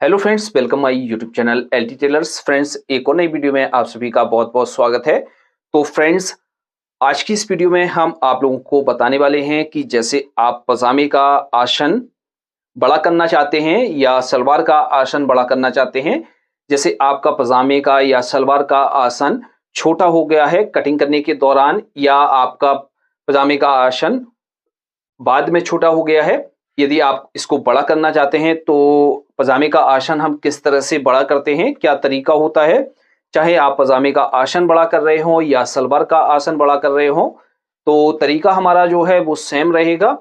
Hello friends, welcome my YouTube channel LT tailors. Friends, एक और नई वीडियो में आप सभी का बहुत बहुत स्वागत है। तो फ्रेंड्स, आज की इस वीडियो में हम आप लोगों को बताने वाले हैं कि जैसे आप पजामे का आसन बड़ा करना चाहते हैं या सलवार का आसन बड़ा करना चाहते हैं। जैसे आपका पजामे का या सलवार का आसन छोटा हो गया है कटिंग करने के दौरान, या आपका पजामे का आसन बाद में छोटा हो गया है। यदि आप इसको बड़ा करना चाहते हैं तो पजामे का आसन हम किस तरह से बड़ा करते हैं, क्या तरीका होता है। चाहे आप पजामे का आसन बड़ा कर रहे हो या सलवार का आसन बड़ा कर रहे हो, तो तरीका हमारा जो है वो सेम रहेगा।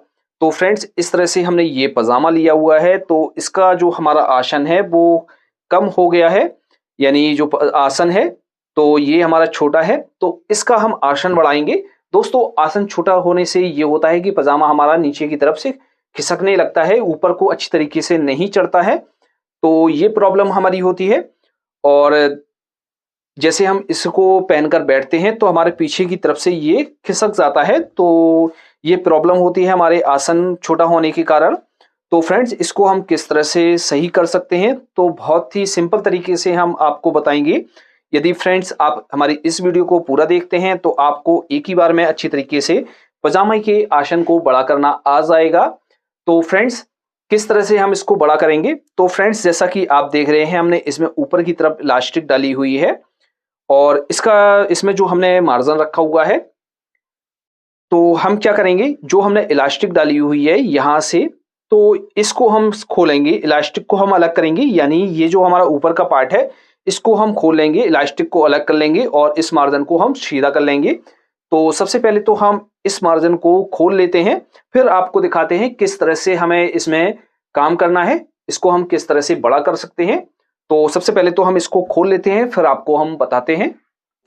तो फ्रेंड्स, इस तरह से हमने ये पजामा लिया हुआ है, तो इसका जो हमारा आसन है वो कम हो गया है, यानी जो आसन है तो ये हमारा छोटा है, तो इसका हम आसन बढ़ाएंगे। दोस्तों, आसन छोटा होने से ये होता है कि पजामा हमारा नीचे की तरफ से खिसकने लगता है, ऊपर को अच्छी तरीके से नहीं चढ़ता है, तो ये प्रॉब्लम हमारी होती है। और जैसे हम इसको पहनकर बैठते हैं तो हमारे पीछे की तरफ से ये खिसक जाता है, तो ये प्रॉब्लम होती है हमारे आसन छोटा होने के कारण। तो फ्रेंड्स, इसको हम किस तरह से सही कर सकते हैं, तो बहुत ही सिंपल तरीके से हम आपको बताएंगे। यदि फ्रेंड्स आप हमारी इस वीडियो को पूरा देखते हैं तो आपको एक ही बार में अच्छी तरीके से पजामे के आसन को बड़ा करना आ जाएगा। तो फ्रेंड्स, किस तरह से हम इसको बड़ा करेंगे, तो फ्रेंड्स जैसा कि आप देख रहे हैं, हमने इसमें ऊपर की तरफ इलास्टिक डाली हुई है और इसमें जो हमने मार्जिन रखा हुआ है, तो हम क्या करेंगे, जो हमने इलास्टिक डाली हुई है यहाँ से, तो इसको हम खोलेंगे, इलास्टिक को हम अलग करेंगे, यानी ये जो हमारा ऊपर का पार्ट है इसको हम खोल लेंगे, इलास्टिक को अलग कर लेंगे और इस मार्जिन को हम सीधा कर लेंगे। तो सबसे पहले तो हम इस मार्जिन को खोल लेते हैं, फिर आपको दिखाते हैं किस तरह से हमें इसमें काम करना है, इसको हम किस तरह से बड़ा कर सकते हैं। तो सबसे पहले तो हम इसको खोल लेते हैं, फिर आपको हम बताते हैं।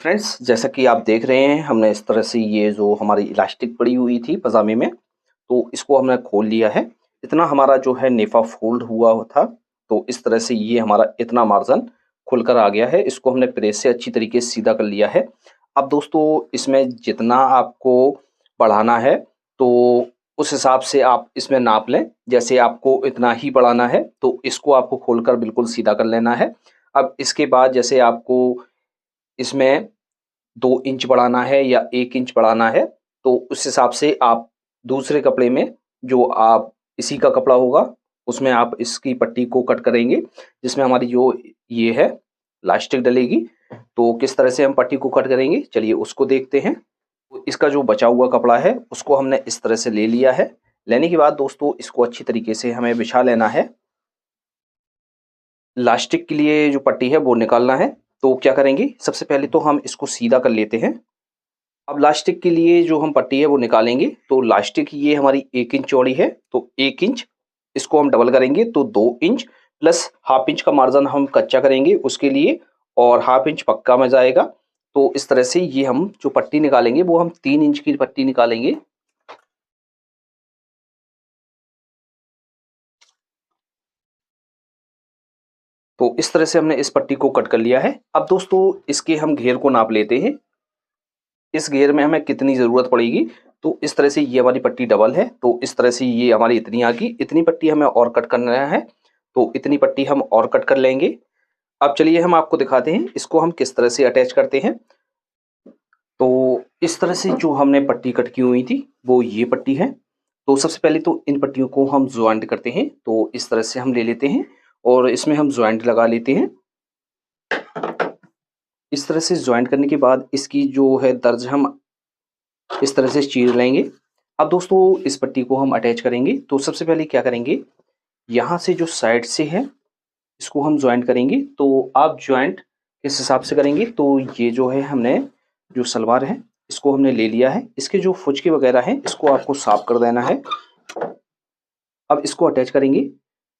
फ्रेंड्स, जैसा कि आप देख रहे हैं, हमने इस तरह से ये जो हमारी इलास्टिक पड़ी हुई थी पजामे में, तो इसको हमने खोल लिया है। इतना हमारा जो है नेफा फोल्ड हुआ था, तो इस तरह से ये हमारा इतना मार्जिन खुलकर आ गया है। इसको हमने प्रेस से अच्छी तरीके से सीधा कर लिया है। अब दोस्तों, इसमें जितना आपको बढ़ाना है तो उस हिसाब से आप इसमें नाप लें। जैसे आपको इतना ही बढ़ाना है तो इसको आपको खोलकर बिल्कुल सीधा कर लेना है। अब इसके बाद जैसे आपको इसमें 2 इंच बढ़ाना है या 1 इंच बढ़ाना है, तो उस हिसाब से आप दूसरे कपड़े में, जो आप इसी का कपड़ा होगा, उसमें आप इसकी पट्टी को कट करेंगे, जिसमें हमारी जो ये है इलास्टिक डलेगी। तो किस तरह से हम पट्टी को कट करेंगे, चलिए उसको देखते हैं। तो इसका जो बचा हुआ कपड़ा है उसको हमने इस तरह से ले लिया है। लेने के बाद दोस्तों, इसको अच्छी तरीके से हमें बिछा लेना है। इलास्टिक के लिए जो पट्टी है वो निकालना है। तो क्या करेंगे, सबसे पहले तो हम इसको सीधा कर लेते हैं। अब इलास्टिक के लिए जो हम पट्टी है वो निकालेंगे, तो इलास्टिक ये हमारी 1 इंच चौड़ी है, तो 1 इंच इसको हम डबल करेंगे तो 2 इंच प्लस हाफ इंच का मार्जिन हम कच्चा करेंगे उसके लिए, और हाफ इंच पक्का में जाएगा। तो इस तरह से ये हम जो पट्टी निकालेंगे वो हम 3 इंच की पट्टी निकालेंगे। तो इस तरह से हमने इस पट्टी को कट कर लिया है। अब दोस्तों, इसके हम घेर को नाप लेते हैं। इस घेर में हमें कितनी ज़रूरत पड़ेगी, तो इस तरह से ये हमारी पट्टी डबल है, तो इस तरह से ये हमारी इतनी आ गई। इतनी पट्टी हमें और कट करना है, तो इतनी पट्टी हम और कट कर लेंगे। अब चलिए हम आपको दिखाते हैं इसको हम किस तरह से अटैच करते हैं। तो इस तरह से जो हमने पट्टी कट की हुई थी वो ये पट्टी है। तो सबसे पहले तो इन पट्टियों को हम ज्वाइंट करते हैं, तो इस तरह से हम ले लेते हैं और इसमें हम ज्वाइंट लगा लेते हैं। इस तरह से ज्वाइंट करने के बाद इसकी जो है दर्ज हम इस तरह से चीर लेंगे। अब दोस्तों, इस पट्टी को हम अटैच करेंगे। तो सबसे पहले क्या करेंगे, यहाँ से जो साइड से है इसको हम ज्वाइंट करेंगे। तो आप ज्वाइंट किस हिसाब से करेंगे, तो ये जो है हमने जो सलवार है इसको हमने ले लिया है, इसके जो फुचके वगैरह हैं इसको आपको साफ कर देना है। अब इसको अटैच करेंगे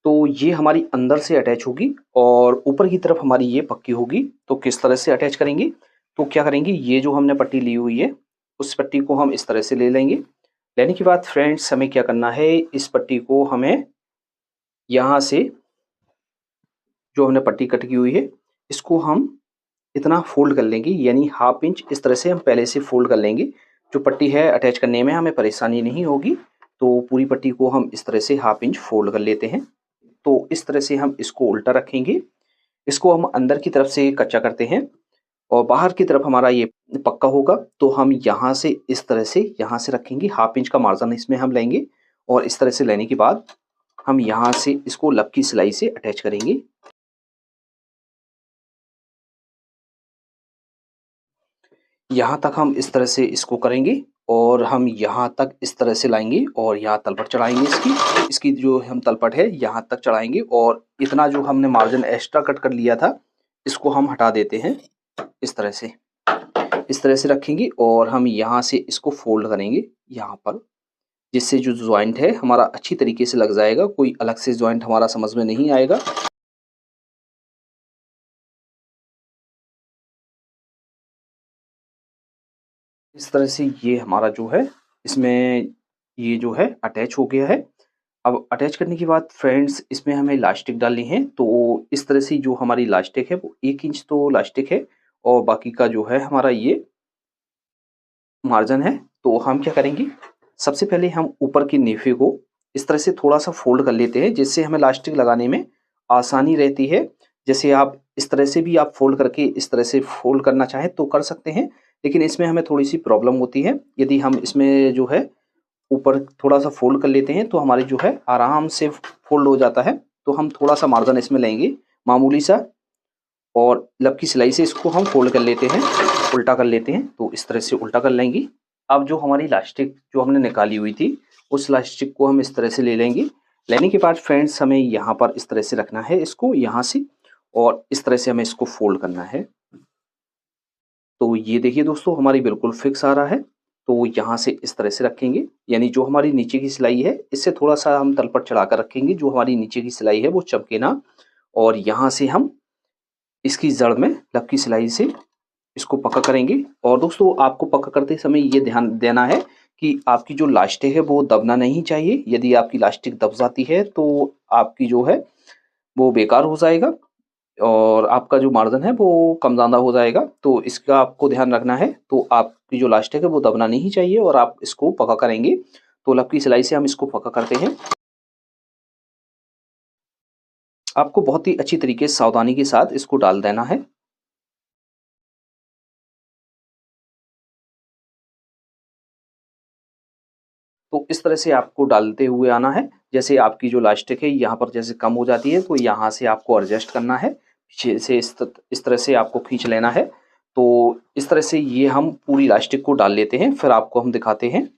तो ये हमारी अंदर से अटैच होगी और ऊपर की तरफ हमारी ये पक्की होगी। तो किस तरह से अटैच करेंगे, तो क्या करेंगे, ये जो हमने पट्टी ली हुई है उस पट्टी को हम इस तरह से ले लेंगे। लेने के बाद फ्रेंड्स, हमें क्या करना है, इस पट्टी को हमें यहाँ से जो हमने पट्टी कट की हुई है इसको हम इतना फोल्ड कर लेंगे, यानी हाफ इंच इस तरह से हम पहले से फोल्ड कर लेंगे। जो पट्टी है अटैच करने में हमें परेशानी नहीं होगी। तो पूरी पट्टी को हम इस तरह से हाफ इंच फोल्ड कर लेते हैं। तो इस तरह से हम इसको उल्टा रखेंगे। इसको हम अंदर की तरफ से कच्चा करते हैं और बाहर की तरफ हमारा ये पक्का होगा। तो हम यहाँ से इस तरह से यहाँ से रखेंगे, 1/2 इंच का मार्जिन इसमें हम लेंगे और इस तरह से लेने के बाद हम यहाँ से इसको लब की सिलाई से अटैच करेंगे। यहाँ तक हम इस तरह से इसको करेंगे और हम यहाँ तक इस तरह से लाएंगे और यहाँ तलपट चढ़ाएंगे इसकी जो हम तलपट है यहाँ तक चढ़ाएंगे और इतना जो हमने मार्जिन एक्स्ट्रा कट कर लिया था इसको हम हटा देते हैं। इस तरह से रखेंगे और हम यहाँ से इसको फोल्ड करेंगे यहाँ पर, जिससे जो ज्वाइंट है हमारा अच्छी तरीके से लग जाएगा, कोई अलग से ज्वाइंट हमारा समझ में नहीं आएगा। इस तरह से ये हमारा जो है इसमें ये जो है अटैच हो गया है। अब अटैच करने के बाद फ्रेंड्स इसमें हमें इलास्टिक डालनी है। तो इस तरह से जो हमारी इलास्टिक है वो 1 इंच तो इलास्टिक है और बाकी का जो है हमारा ये मार्जिन है। तो हम क्या करेंगे, सबसे पहले हम ऊपर के नेफे को इस तरह से थोड़ा सा फोल्ड कर लेते हैं, जिससे हमें इलास्टिक लगाने में आसानी रहती है। जैसे आप इस तरह से भी आप फोल्ड करके इस तरह से फोल्ड करना चाहें तो कर सकते हैं, लेकिन इसमें हमें थोड़ी सी प्रॉब्लम होती है। यदि हम इसमें जो है ऊपर थोड़ा सा फोल्ड कर लेते हैं तो हमारी जो है आराम से फोल्ड हो जाता है। तो हम थोड़ा सा मार्जिन इसमें लेंगे मामूली सा और लब की सिलाई से इसको हम फोल्ड कर लेते हैं, उल्टा कर लेते हैं। तो इस तरह से उल्टा कर लेंगे। अब जो हमारी इलास्टिक जो हमने निकाली हुई थी उस इलास्टिक को हम इस तरह से ले लेंगे। लेने के बाद फ्रेंड्स हमें यहाँ पर इस तरह से रखना है इसको यहाँ से, और इस तरह से हमें इसको फोल्ड करना है। तो ये देखिए दोस्तों हमारी बिल्कुल फिक्स आ रहा है। तो यहाँ से इस तरह से रखेंगे, यानी जो हमारी नीचे की सिलाई है इससे थोड़ा सा हम तल पर चढ़ा कर रखेंगे, जो हमारी नीचे की सिलाई है वो चमके ना। और यहाँ से हम इसकी जड़ में लब की सिलाई से इसको पक्का करेंगे। और दोस्तों आपको पक्का करते समय ये ध्यान देना है कि आपकी जो लास्टिक है वो दबना नहीं चाहिए। यदि आपकी लास्टिक दब जाती है तो आपकी जो है वो बेकार हो जाएगा और आपका जो मार्जिन है वो कम ज़्यादा हो जाएगा। तो इसका आपको ध्यान रखना है। तो आपकी जो लास्टिक है वो दबना नहीं चाहिए और आप इसको पक्का करेंगे। तो लब की सिलाई से हम इसको पक्का करते हैं। आपको बहुत ही अच्छी तरीके से सावधानी के साथ इसको डाल देना है। तो इस तरह से आपको डालते हुए आना है। जैसे आपकी जो लास्टिक है यहाँ पर जैसे कम हो जाती है तो यहाँ से आपको एडजस्ट करना है, पीछे से इस तरह से आपको खींच लेना है। तो इस तरह से ये हम पूरी लास्टिक को डाल लेते हैं, फिर आपको हम दिखाते हैं।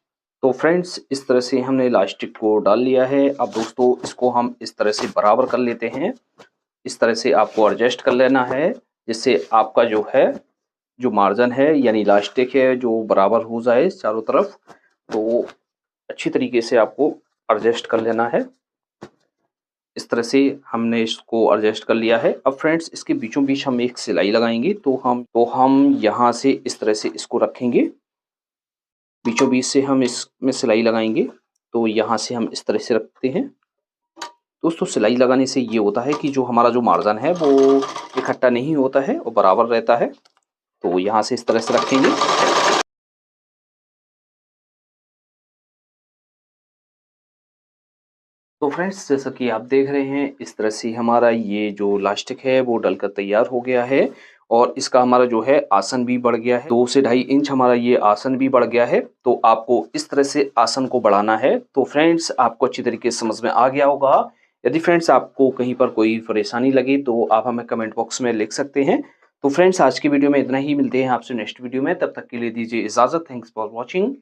तो फ्रेंड्स इस तरह से हमने लास्टिक को डाल लिया है। अब दोस्तों इसको हम इस तरह से बराबर कर लेते हैं। इस तरह से आपको एडजस्ट कर लेना है, जिससे आपका जो है जो मार्जिन है यानी इलास्टिक है जो बराबर हो जाए चारों तरफ। तो अच्छी तरीके से आपको एडजस्ट कर लेना है। इस तरह से हमने इसको एडजस्ट कर लिया है। अब फ्रेंड्स इसके बीचों बीच हम एक सिलाई लगाएंगे। तो हम यहाँ से इस तरह से इसको रखेंगे, बीचों बीच से हम इसमें सिलाई लगाएंगे। तो यहाँ से हम इस तरह से रखते हैं। दोस्तों सिलाई लगाने से ये होता है कि जो हमारा जो मार्जिन है वो इकट्ठा नहीं होता है और बराबर रहता है। तो यहाँ से इस तरह से रखेंगे। तो फ्रेंड्स जैसा कि आप देख रहे हैं इस तरह से हमारा ये जो इलास्टिक है वो डलकर तैयार हो गया है और इसका हमारा जो है आसन भी बढ़ गया है। 2 से 2.5 इंच हमारा ये आसन भी बढ़ गया है। तो आपको इस तरह से आसन को बढ़ाना है। तो फ्रेंड्स आपको अच्छी तरीके से समझ में आ गया होगा। यदि फ्रेंड्स आपको कहीं पर कोई परेशानी लगी तो आप हमें कमेंट बॉक्स में लिख सकते हैं। तो फ्रेंड्स आज की वीडियो में इतना ही, मिलते हैं आपसे नेक्स्ट वीडियो में। तब तक के लिए दीजिए इजाजत। Thanks for watching.